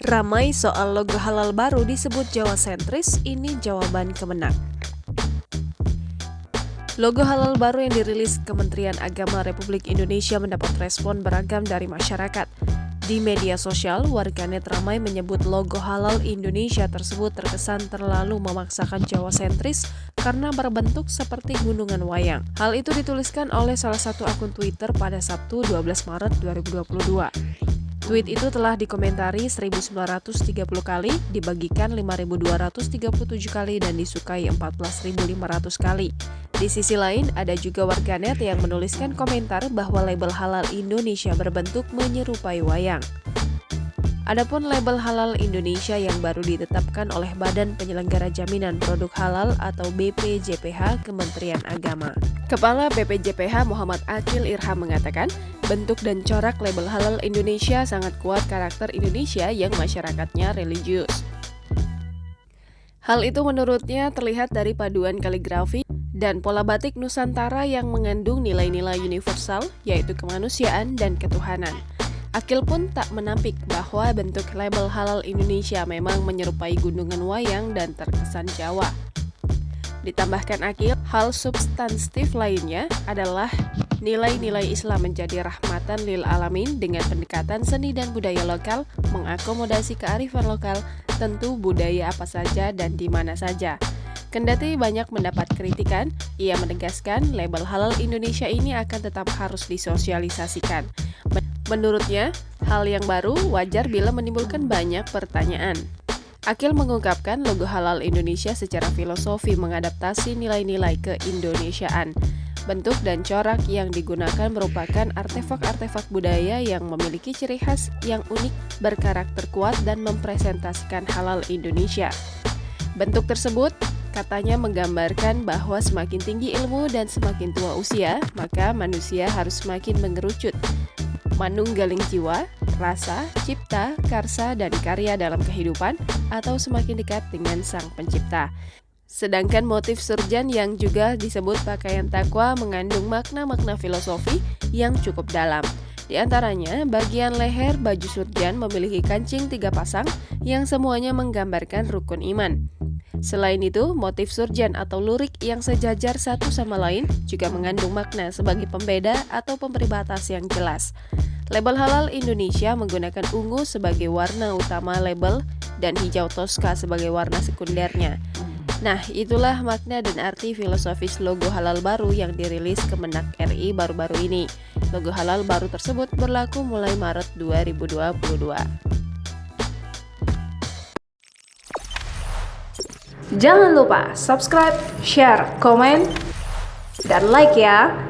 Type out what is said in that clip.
Ramai soal logo halal baru disebut Jawa sentris, ini jawaban Kemenak. Logo halal baru yang dirilis Kementerian Agama Republik Indonesia mendapat respon beragam dari masyarakat. Di media sosial, warganet ramai menyebut logo halal Indonesia tersebut terkesan terlalu memaksakan Jawa sentris karena berbentuk seperti gunungan wayang. Hal itu dituliskan oleh salah satu akun Twitter pada Sabtu 12 Maret 2022. Tweet itu telah dikomentari 1.930 kali, dibagikan 5.237 kali, dan disukai 14.500 kali. Di sisi lain, ada juga warganet yang menuliskan komentar bahwa label halal Indonesia berbentuk menyerupai wayang. Adapun label halal Indonesia yang baru ditetapkan oleh Badan Penyelenggara Jaminan Produk Halal atau BPJPH Kementerian Agama. Kepala BPJPH Muhammad Akil Irham mengatakan, bentuk dan corak label halal Indonesia sangat kuat karakter Indonesia yang masyarakatnya religius. Hal itu menurutnya terlihat dari paduan kaligrafi dan pola batik Nusantara yang mengandung nilai-nilai universal, yaitu kemanusiaan dan ketuhanan. Akil pun tak menampik bahwa bentuk label halal Indonesia memang menyerupai gunungan wayang dan terkesan Jawa. Ditambahkan Akil, hal substantif lainnya adalah nilai-nilai Islam menjadi rahmatan lil alamin dengan pendekatan seni dan budaya lokal, mengakomodasi kearifan lokal, tentu budaya apa saja dan di mana saja. Kendati banyak mendapat kritikan, ia menegaskan label halal Indonesia ini akan tetap harus disosialisasikan. Menurutnya, hal yang baru wajar bila menimbulkan banyak pertanyaan. Akil mengungkapkan logo halal Indonesia secara filosofi mengadaptasi nilai-nilai keindonesiaan. Bentuk dan corak yang digunakan merupakan artefak-artefak budaya yang memiliki ciri khas yang unik, berkarakter kuat, dan mempresentasikan halal Indonesia. Bentuk tersebut katanya menggambarkan bahwa semakin tinggi ilmu dan semakin tua usia, maka manusia harus semakin mengerucut, manunggaling jiwa, rasa, cipta, karsa, dan karya dalam kehidupan, atau semakin dekat dengan Sang Pencipta. Sedangkan motif surjan yang juga disebut pakaian takwa mengandung makna-makna filosofi yang cukup dalam. Di antaranya, bagian leher baju surjan memiliki kancing 3 pasang yang semuanya menggambarkan rukun iman. Selain itu, motif surjan atau lurik yang sejajar satu sama lain juga mengandung makna sebagai pembeda atau pemberi batas yang jelas. Label halal Indonesia menggunakan ungu sebagai warna utama label dan hijau toska sebagai warna sekundernya. Nah, itulah makna dan arti filosofis logo halal baru yang dirilis Kemenak RI baru-baru ini. Logo halal baru tersebut berlaku mulai Maret 2022. Jangan lupa subscribe, share, komen, dan like ya!